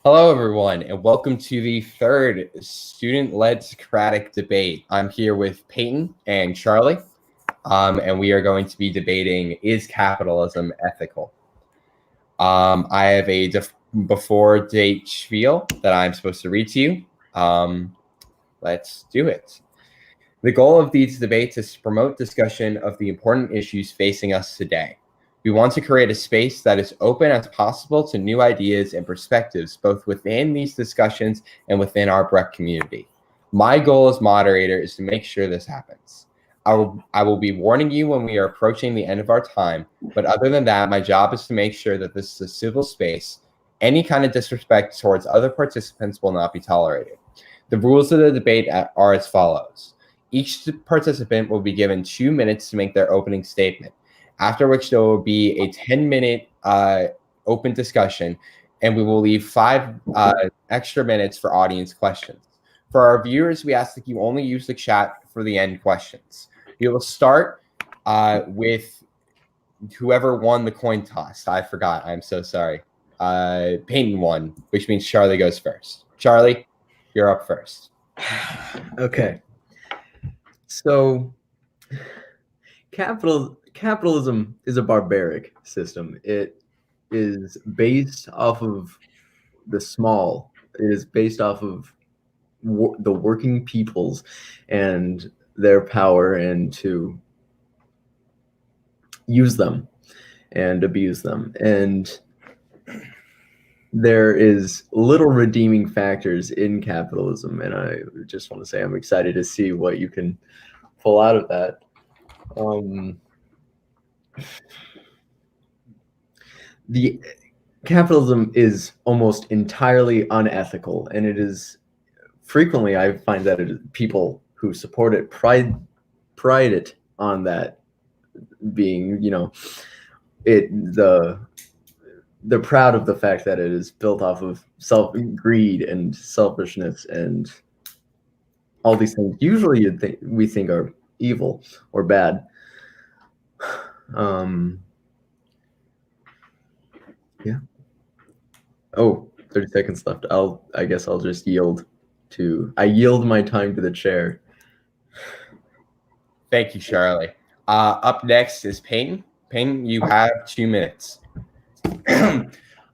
Hello, everyone, and welcome to the third student-led Socratic debate. I'm here with Peyton and Charlie, and we are going to be debating, is capitalism ethical? I have a before date spiel that I'm supposed to read to you. Let's do it. The goal of these debates is to promote discussion of the important issues facing us today. We want to create a space that is open as possible to new ideas and perspectives, both within these discussions and within our Breck community. My goal as moderator is to make sure this happens. I will be warning you when we are approaching the end of our time, but other than that, my job is to make sure that this is a civil space. Any kind of disrespect towards other participants will not be tolerated. The rules of the debate are as follows. Each participant will be given 2 minutes to make their opening statement, after which there will be a 10-minute open discussion, and we will leave 5 extra minutes for audience questions. For our viewers, we ask that you only use the chat for the end questions. We will start with whoever won the coin toss. I forgot. I'm so sorry. Peyton won, which means Charlie goes first. Charlie, you're up first. Okay. So, capitalism is a barbaric system. It is based off of the small. It is based off of the working peoples and their power, and to use them and abuse them. And there is little redeeming factors in capitalism, and I just want to say I'm excited to see what you can pull out of that. The capitalism is almost entirely unethical, and it is frequently, I find that it is people who support it pride it on that being, they're proud of the fact that it is built off of greed and selfishness and all these things. Usually we think are evil or bad. Yeah. Oh, 30 seconds left. I guess I'll just yield my time to the chair. Thank you, Charlie. Up next is Peyton. Peyton, you have 2 minutes.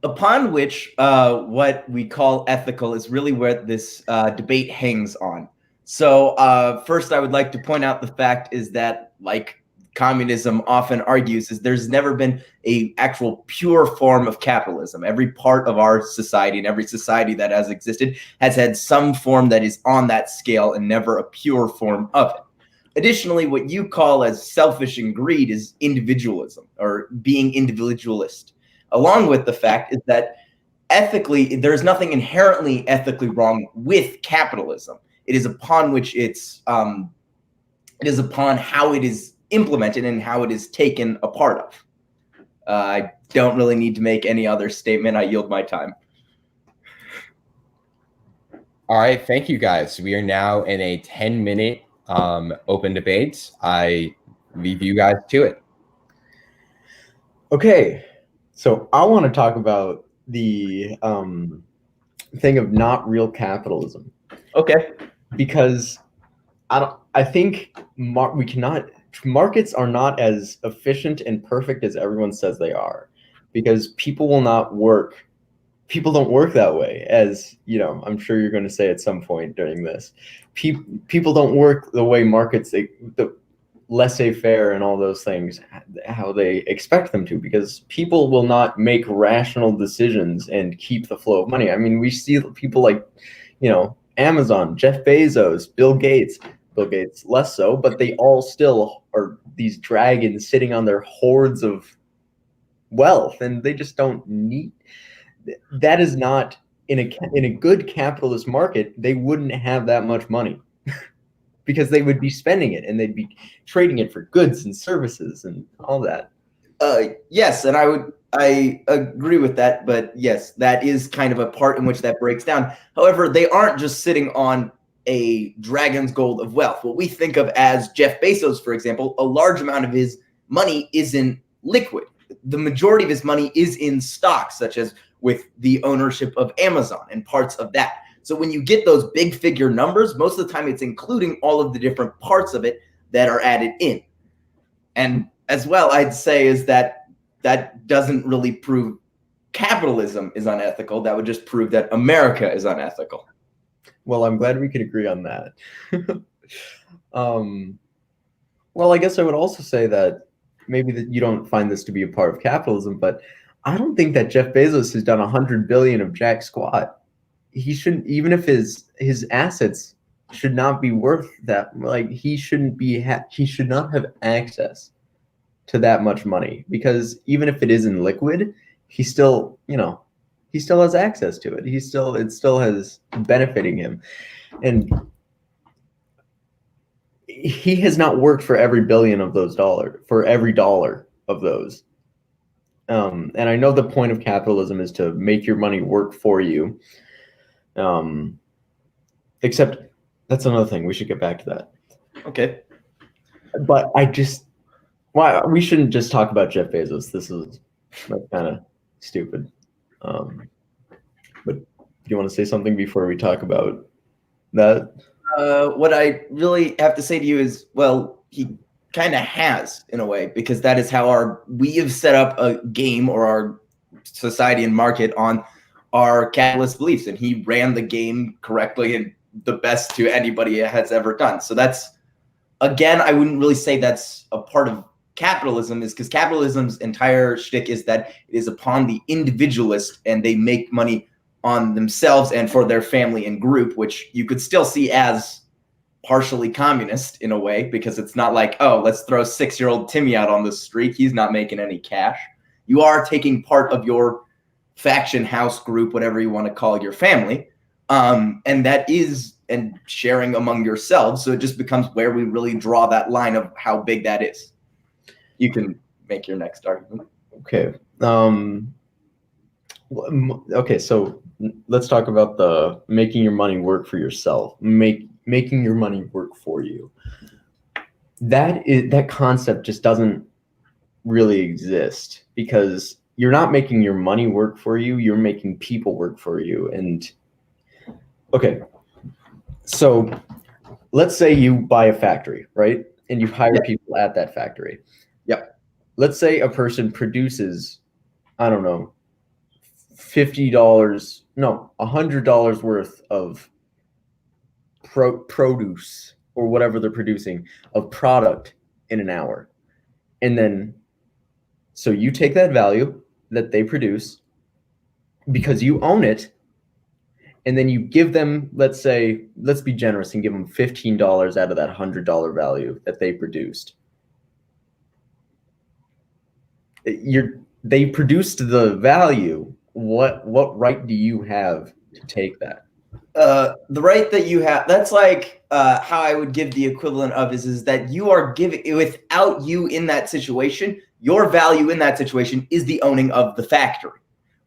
Upon which what we call ethical is really where this debate hangs on. So first, I would like to point out the fact is that, like communism often argues, is there's never been a actual pure form of capitalism. Every part of our society and every society that has existed has had some form that is on that scale and never a pure form of it. Additionally, what you call as selfish and greed is individualism, or being individualist. Along with the fact is that ethically, there's nothing inherently ethically wrong with capitalism. It is upon which it is upon how it is implemented and how it is taken a part of. I don't really need to make any other statement. I yield my time. All right, thank you guys. We are now in a 10-minute open debate. I leave you guys to it. Okay, so I want to talk about the thing of not real capitalism. Okay. Because I think markets are not as efficient and perfect as everyone says they are, because people don't work that way, as I'm sure you're going to say at some point during this. People don't work the way markets, the laissez-faire and all those things, how they expect them to, because people will not make rational decisions and keep the flow of money. I mean, we see people like, Amazon, Jeff Bezos, Bill Gates less so, but they all still are these dragons sitting on their hordes of wealth, and they just don't need. That is not in a good capitalist market. They wouldn't have that much money because they would be spending it, and they'd be trading it for goods and services and all that. Yes, and I agree with that, but yes, that is kind of a part in which that breaks down. However, they aren't just sitting on a dragon's gold of wealth. What we think of as Jeff Bezos, for example, a large amount of his money isn't liquid. The majority of his money is in stocks, such as with the ownership of Amazon and parts of that. So when you get those big figure numbers, most of the time it's including all of the different parts of it that are added in. And as well, I'd say is that doesn't really prove capitalism is unethical. That would just prove that America is unethical. Well, I'm glad we could agree on that. Well, I guess I would also say that maybe that you don't find this to be a part of capitalism, but I don't think that Jeff Bezos has done 100 billion of jack squat. He shouldn't, even if his assets should not be worth that. Like he shouldn't be. He should not have access to that much money, because even if it isn't liquid, he still, he still has access to it. It still has benefiting him, and he has not worked for every billion of those dollars, for every dollar of those. And I know the point of capitalism is to make your money work for you. Except that's another thing. We should get back to that. Okay. But we shouldn't just talk about Jeff Bezos. This is kind of stupid. But do you want to say something before we talk about that? What I really have to say to you is, well, he kind of has, in a way, because that is how we have set up a game, or our society and market, on our capitalist beliefs, and he ran the game correctly and the best to anybody has ever done. So that's, again, I wouldn't really say that's a part of capitalism, is because capitalism's entire shtick is that it is upon the individualist, and they make money on themselves and for their family and group, which you could still see as partially communist in a way, because it's not like, oh, let's throw 6-year-old Timmy out on the street. He's not making any cash. You are taking part of your faction, house, group, whatever you want to call your family, and that is, and sharing among yourselves. So it just becomes where we really draw that line of how big that is. You can make your next argument. Okay. Okay, so let's talk about the making your money work for yourself, making your money work for you. That concept just doesn't really exist, because you're not making your money work for you, you're making people work for you. And okay, so let's say you buy a factory, right? And you hire people at that factory. Yep. Let's say a person produces, I don't know, $100 worth of produce, or whatever they're producing, of product in an hour. And then, so you take that value that they produce, because you own it, and then you give them, let's be generous and give them $15 out of that $100 value that they produced. They produced the value. What right do you have to take that? The right that you have, that's like how I would give the equivalent of is that you are giving, without you in that situation, your value in that situation is the owning of the factory.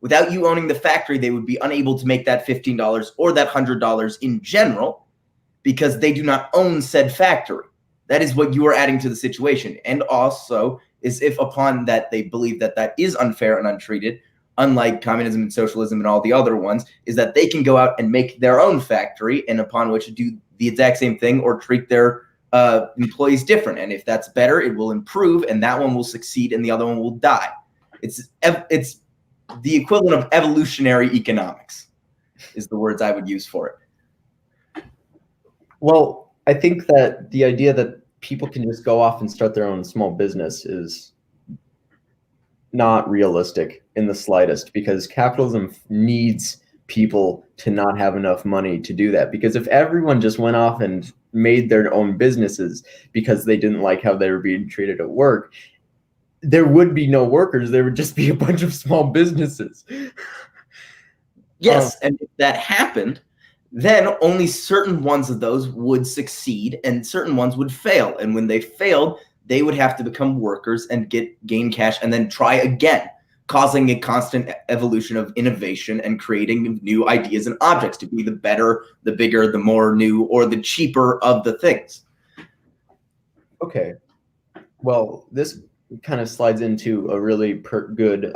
Without you owning the factory, they would be unable to make that $15 or that $100 in general, because they do not own said factory. That is what you are adding to the situation. And also is, if upon that they believe that that is unfair and untreated, unlike communism and socialism and all the other ones, is that they can go out and make their own factory, and upon which to do the exact same thing or treat their employees different. And if that's better, it will improve, and that one will succeed and the other one will die. It's the equivalent of evolutionary economics is the words I would use for it. Well, I think that the idea that people can just go off and start their own small business is not realistic in the slightest, because capitalism needs people to not have enough money to do that. Because if everyone just went off and made their own businesses because they didn't like how they were being treated at work, there would be no workers. There would just be a bunch of small businesses. Yes, and if that happened, then only certain ones of those would succeed and certain ones would fail. And when they failed, they would have to become workers and gain cash and then try again, causing a constant evolution of innovation and creating new ideas and objects to be the better, the bigger, the more new, or the cheaper of the things. Okay. Well, this kind of slides into a really good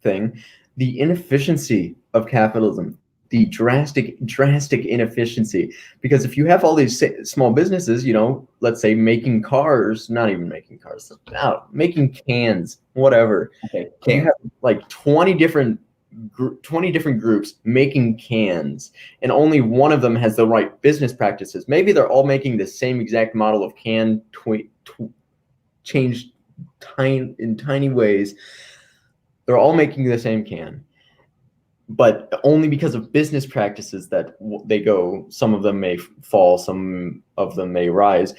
thing. the inefficiency of capitalism, the drastic inefficiency. Because if you have all these small businesses, you know, let's say making cars, not even making cars, making cans, whatever. Okay, You have like 20 different groups making cans, and only one of them has the right business practices. Maybe they're all making the same exact model of can, changed in tiny ways. They're all making the same can, but only because of business practices that they go, some of them may fall, some of them may rise.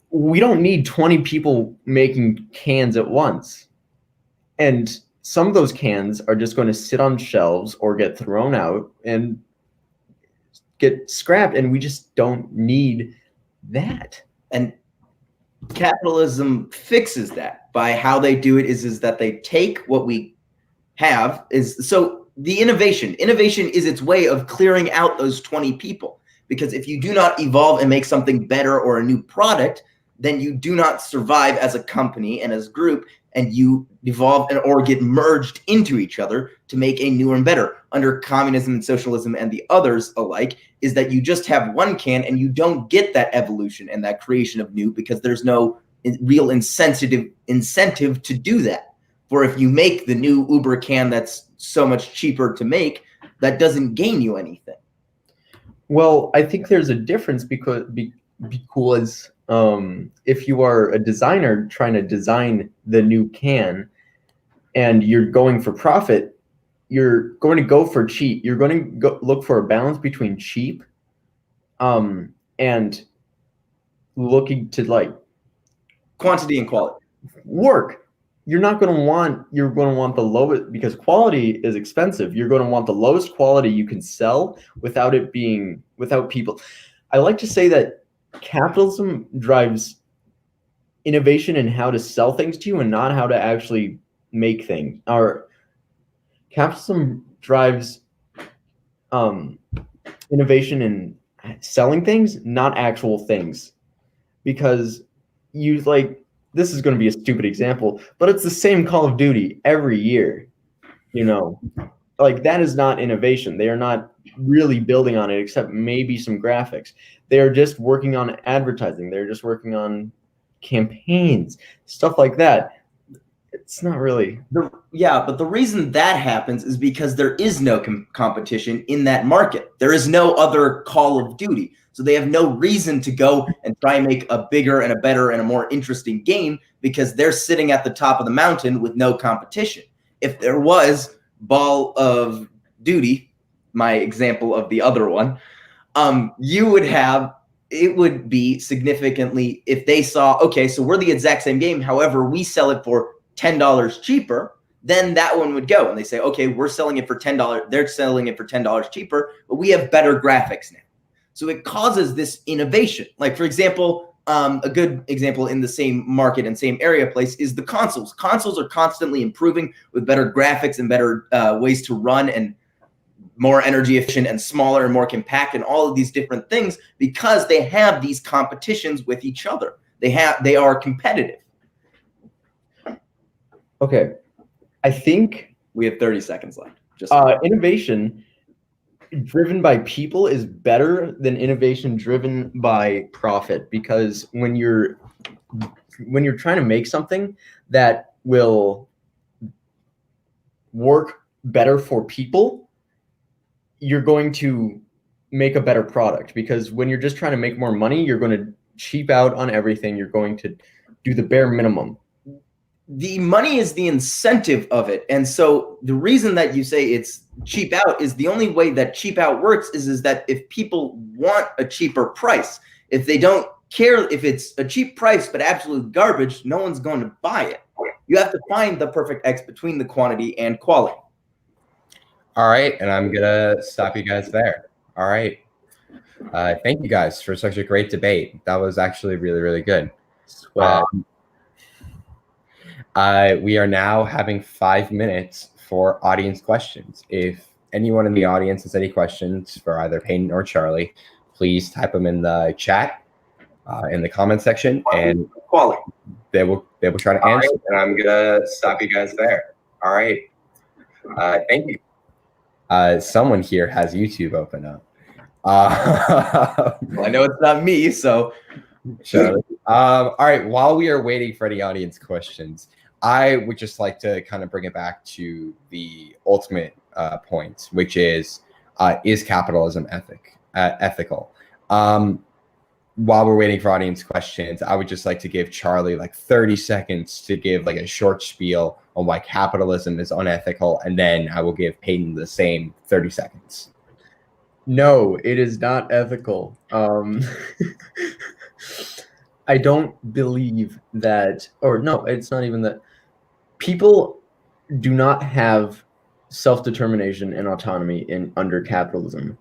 We don't need 20 people making cans at once. And some of those cans are just going to sit on shelves or get thrown out and get scrapped, and we just don't need that. And capitalism fixes that by how they do it is that they take what we have so the innovation is its way of clearing out those 20 people, because if you do not evolve and make something better or a new product, then you do not survive as a company and as a group, and you evolve or get merged into each other to make a newer and better. Under communism and socialism and the others alike, is that you just have one can and you don't get that evolution and that creation of new, because there's no real incentive to do that. For if you make the new Uber can that's so much cheaper to make, that doesn't gain you anything. Well, I think there's a difference because if you are a designer trying to design the new can and you're going for profit, you're going to go for cheap. You're going to look for a balance between cheap and looking to like quantity and quality. Work. You're going to want the lowest, because quality is expensive. You're going to want the lowest quality you can sell without people. I like to say that capitalism drives innovation in how to sell things to you and not how to actually make things. Or capitalism drives innovation in selling things, not actual things. Because this is going to be a stupid example, but it's the same Call of Duty every year. You know, like that is not innovation. They are not really building on it, except maybe some graphics. They are just working on advertising. They're just working on campaigns, stuff like that. It's not really. But the reason that happens is because there is no competition in that market. There is no other Call of Duty. So they have no reason to go and try and make a bigger and a better and a more interesting game, because they're sitting at the top of the mountain with no competition. If there was Ball of Duty, my example of the other one, it would be significantly, if they saw, okay, so we're the exact same game, however, we sell it for $10 cheaper, then that one would go. And they say, okay, we're selling it for $10. They're selling it for $10 cheaper, but we have better graphics now. So it causes this innovation. Like, for example, a good example in the same market and same area place is the consoles. Consoles are constantly improving with better graphics and better ways to run and more energy efficient and smaller and more compact and all of these different things, because they have these competitions with each other. They are competitive. Okay. I think we have 30 seconds left. Innovation driven by people is better than innovation driven by profit, because when you're trying to make something that will work better for people, you're going to make a better product. Because when you're just trying to make more money, you're going to cheap out on everything. You're going to do the bare minimum. The money is the incentive of it. And so the reason that you say it's cheap out is the only way that cheap out works is that if people want a cheaper price, if they don't care if it's a cheap price but absolute garbage, no one's going to buy it. You have to find the perfect X between the quantity and quality. All right, and I'm gonna stop you guys there. All right. Thank you guys for such a great debate. That was actually really, really good. We are now having 5 minutes for audience questions. If anyone in the audience has any questions for either Payton or Charlie, please type them in the chat, in the comment section, and they will try to answer. And I'm gonna stop you guys there. All right. Thank you. Someone here has YouTube open up. Well, I know it's not me, so. Charlie. All right. While we are waiting for any audience questions, I would just like to kind of bring it back to the ultimate point, which is capitalism ethical? While we're waiting for audience questions, I would just like to give Charlie like 30 seconds to give like a short spiel on why capitalism is unethical, and then I will give Peyton the same 30 seconds. No, it is not ethical. I don't believe that, or no, it's not even that. People do not have self-determination and autonomy under capitalism.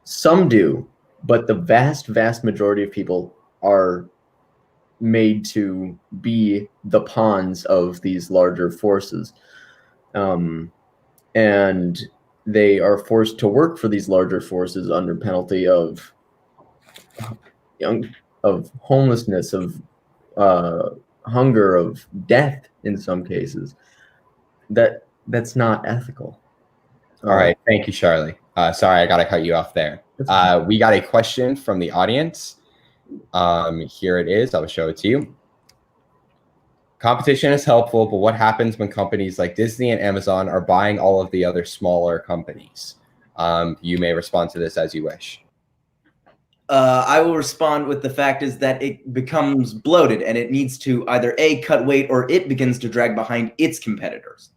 Some do, but the vast, vast majority of people are made to be the pawns of these larger forces. And they are forced to work for these larger forces under penalty of homelessness, of hunger, of death in some cases. That's not ethical. All right. Thank you, Charlie. Sorry, I got to cut you off there. We got a question from the audience. Here it is. I will show it to you. Competition is helpful, but what happens when companies like Disney and Amazon are buying all of the other smaller companies? You may respond to this as you wish. I will respond with the fact is that it becomes bloated and it needs to either A, cut weight, or it begins to drag behind its competitors.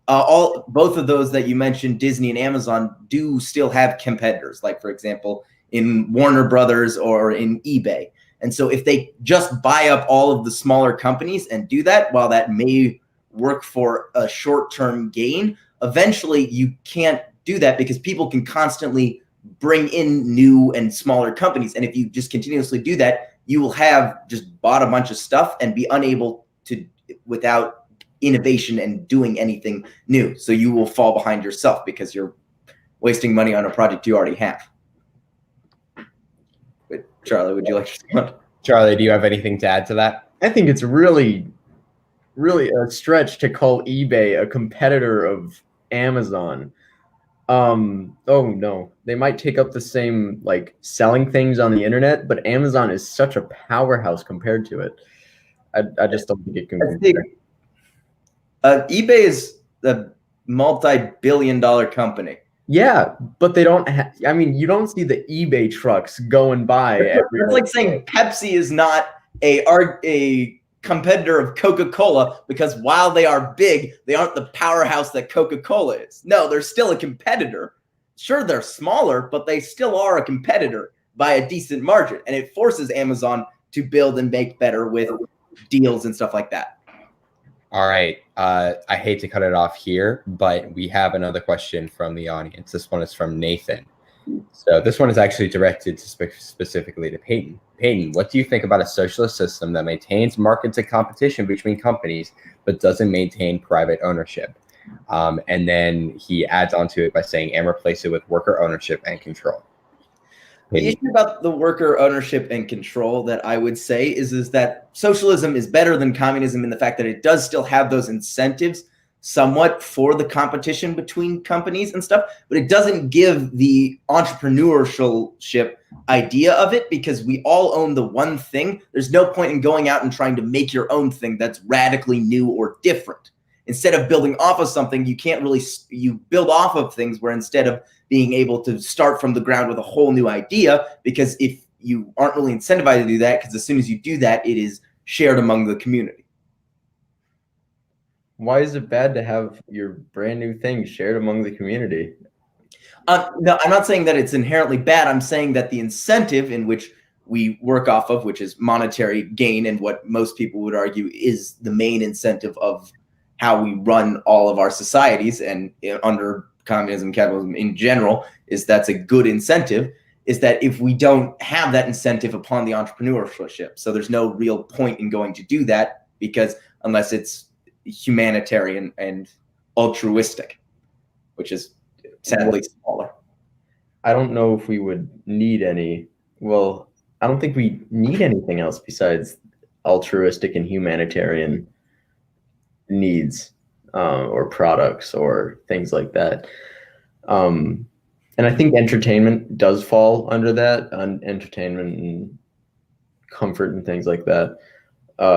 Both of those that you mentioned, Disney and Amazon, do still have competitors, like, for example, in Warner Brothers or in eBay. And so if they just buy up all of the smaller companies and do that, while that may work for a short-term gain, eventually you can't do that because people can constantly bring in new and smaller companies. And if you just continuously do that, you will have just bought a bunch of stuff and be unable to, without innovation and doing anything new. So you will fall behind yourself because you're wasting money on a project you already have. But Charlie, would you like to respond? Charlie, do you have anything to add to that? I think it's really a stretch to call eBay a competitor of Amazon. Oh no, they might take up the same, like, selling things on the internet, but Amazon is such a powerhouse compared to it. I just don't think it can compare. eBay is a multi-billion-dollar company. Yeah, but they don't I mean, you don't see the eBay trucks going by every It's like saying Pepsi is not a competitor of Coca-Cola because while they are big, they aren't the powerhouse that Coca-Cola is. No, they're still a competitor. Sure, they're smaller, but they still are a competitor by a decent margin. And it forces Amazon to build and make better with deals and stuff like that. All right. I hate to cut it off here, but we have another question from the audience. This one is from Nathan. So this one is actually directed to specifically to Peyton. Peyton, what do you think about a socialist system that maintains markets and competition between companies, but doesn't maintain private ownership? And then he adds onto it by saying, and replace it with worker ownership and control. The issue about the worker ownership and control that I would say is that socialism is better than communism in the fact that it does still have those incentives somewhat for the competition between companies and stuff, but it doesn't give the entrepreneurship idea of it because we all own the one thing. There's no point in going out and trying to make your own thing that's radically new or different. Instead of building off of something, you build off of things where instead of being able to start from the ground with a whole new idea, because if you aren't really incentivized to do that, because as soon as you do that, it is shared among the community. Why is it bad to have your brand new thing shared among the community? No, I'm not saying that it's inherently bad. I'm saying that the incentive in which we work off of, which is monetary gain, and what most people would argue is the main incentive of how we run all of our societies, and under communism, capitalism in general, is that's a good incentive, is that if we don't have that incentive upon the entrepreneurship, so there's no real point in going to do that, because unless it's humanitarian and altruistic, which is sadly smaller. I don't know if we would need any, well, I don't think we need anything else besides altruistic and humanitarian needs. or products or things like that. And I think entertainment does fall under that, and entertainment and comfort and things like that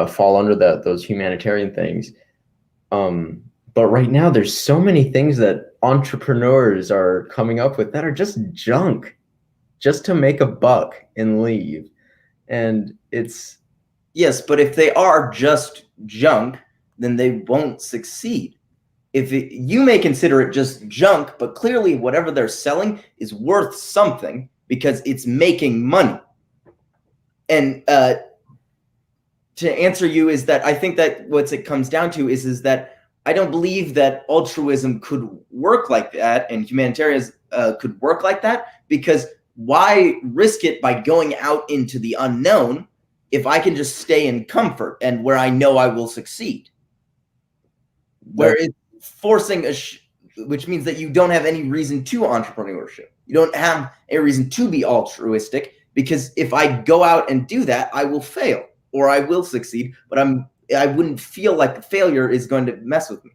fall under that, those humanitarian things. But right now, there's so many things that entrepreneurs are coming up with that are just junk, just to make a buck and leave. And it's... Yes, but if they are just junk, then they won't succeed. You may consider it just junk, but clearly whatever they're selling is worth something because it's making money. And to answer you is that I think that what it comes down to is that I don't believe that altruism could work like that and humanitarianism could work like that, because why risk it by going out into the unknown if I can just stay in comfort and where I know I will succeed? Where it's forcing which means that you don't have any reason to entrepreneurship. You don't have a reason to be altruistic, because if I go out and do that, I will fail or I will succeed, but I wouldn't feel like the failure is going to mess with me.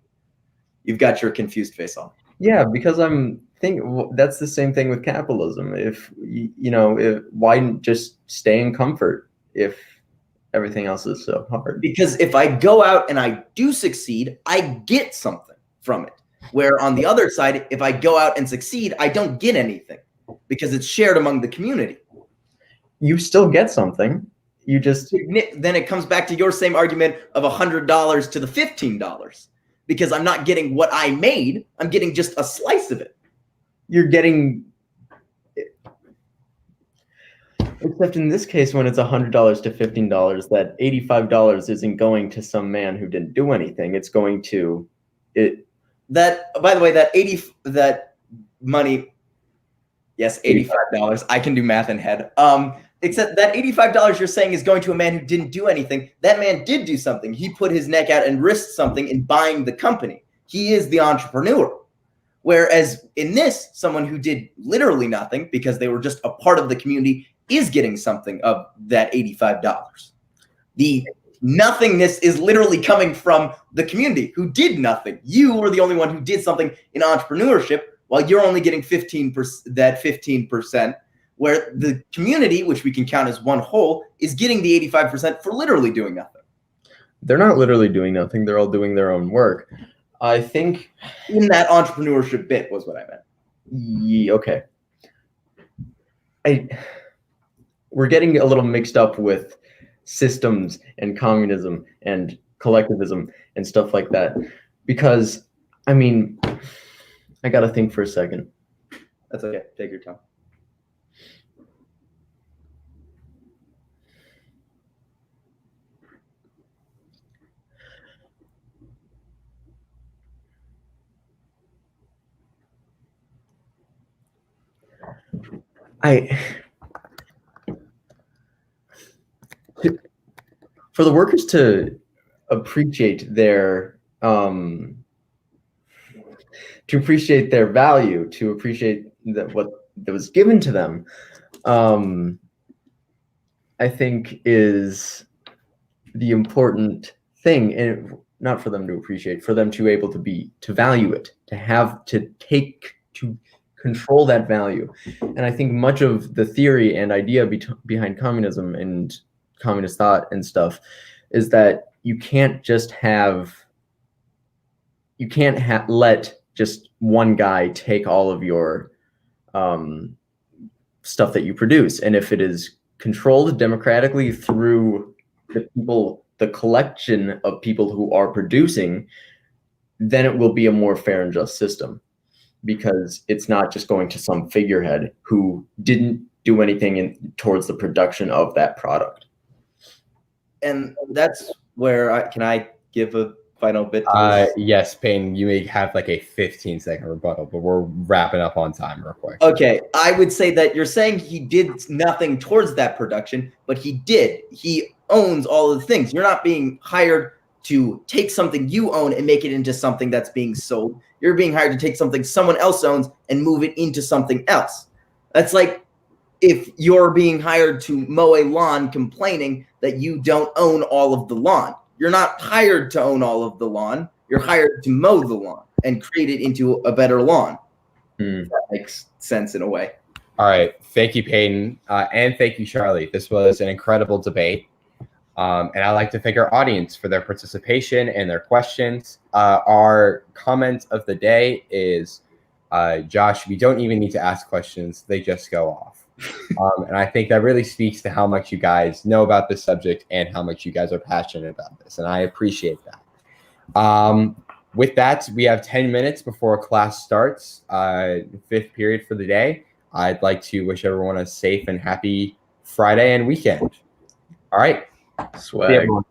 You've got your confused face on. Yeah, because that's the same thing with capitalism. Why just stay in comfort if everything else is so hard? Because if I go out and I do succeed, I get something from it. Where on the other side, if I go out and succeed, I don't get anything because it's shared among the community. You still get something. You just... Then it comes back to your same argument of $100 to the $15, because I'm not getting what I made. I'm getting just a slice of it. You're getting... Except in this case, when it's $100 to $15, that $85 isn't going to some man who didn't do anything. It's going to it. That, by the way, that money. Yes, $85. I can do math in head. Except that $85 you're saying is going to a man who didn't do anything. That man did do something. He put his neck out and risked something in buying the company. He is the entrepreneur. Whereas in this, someone who did literally nothing because they were just a part of the community is getting something of that $85. The nothingness is literally coming from the community who did nothing. You were the only one who did something in entrepreneurship, while you're only getting 15%, where the community, which we can count as one whole, is getting the 85% for literally doing nothing. They're not literally doing nothing. They're all doing their own work. I think in that entrepreneurship bit was what I meant. Yeah, okay. We're getting a little mixed up with systems and communism and collectivism and stuff like that, because I mean, I gotta think for a second. That's okay. Take your time. For the workers to appreciate their value, to appreciate what was given to them, I think is the important thing, and not for them to appreciate, for them to able to value it, to control that value. And I think much of the theory and idea behind communism and communist thought and stuff is that you can't let just one guy take all of your stuff that you produce. And if it is controlled democratically through the collection of people who are producing, then it will be a more fair and just system, because it's not just going to some figurehead who didn't do anything towards the production of that product. And that's where can I give a final bit to this? Yes, Payne, you may have like a 15-second rebuttal, but we're wrapping up on time real quick. Okay, I would say that you're saying he did nothing towards that production, but he did. He owns all of the things. You're not being hired to take something you own and make it into something that's being sold. You're being hired to take something someone else owns and move it into something else. That's like if you're being hired to mow a lawn complaining that you don't own all of the lawn. You're not hired to own all of the lawn. You're hired to mow the lawn and create it into a better lawn. Hmm. That makes sense in a way. All right. Thank you, Peyton. And thank you, Charlie. This was an incredible debate. And I'd like to thank our audience for their participation and their questions. Our comment of the day is, Josh, we don't even need to ask questions. They just go off. And I think that really speaks to how much you guys know about this subject and how much you guys are passionate about this. And I appreciate that. With that, we have 10 minutes before class starts, fifth period for the day. I'd like to wish everyone a safe and happy Friday and weekend. All right. Swag.